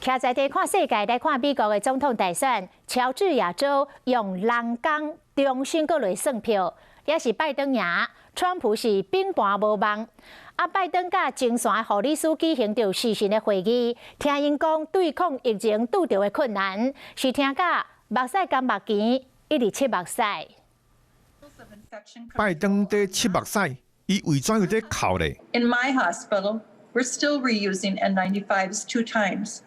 徛在地看世界，来看美国的总统大选，乔治亚州用人工重新搁来算票，也是拜登赢，川普是平盘无望。拜登甲前线护理师举行着视讯的会议，听因讲对抗疫情拄着的困难，是听甲目屎甘目钱，一直七目屎。拜登在七目屎，伊为怎样在哭咧 ？In my hospital, we're still reusing N95s 2 times.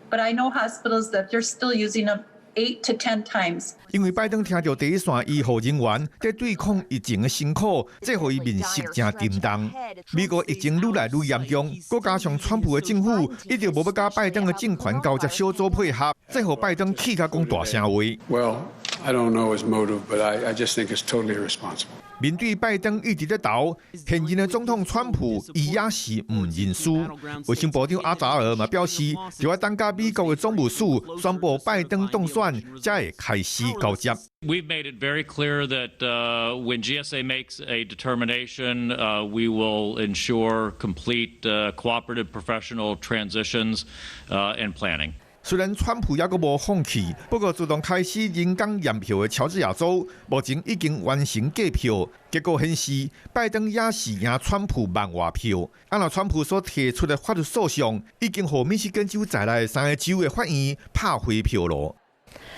But I know hospitals that they're still using them 8 to 10 times. 因为拜登听到第一线医护人员在对抗疫情的辛苦，这互伊面色真沉重。美国疫情愈来愈严重，再加上川普的政府一直无要甲拜登的政权交接小组配合，这互拜登气甲讲大声话。Well, I don't know his motive, but I just think it's totally irresponsible. 面对拜登一直在逃，现任的总统川普伊也是唔认输。卫生部长阿扎尔嘛表示，就要等甲美国的总务署宣布拜登当选，才会开始交接。We've made it very clear that when GSA makes a determination, we will ensure complete cooperative professional transitions and planning. 虽然川普也阁无放弃，不过自动开始人工验票的乔治亚州，目前已经完成计票，结果显示拜登也是赢川普万外票。按照川普所提出的法律诉讼，已经和密西根州在内3个州的法院拍回票了。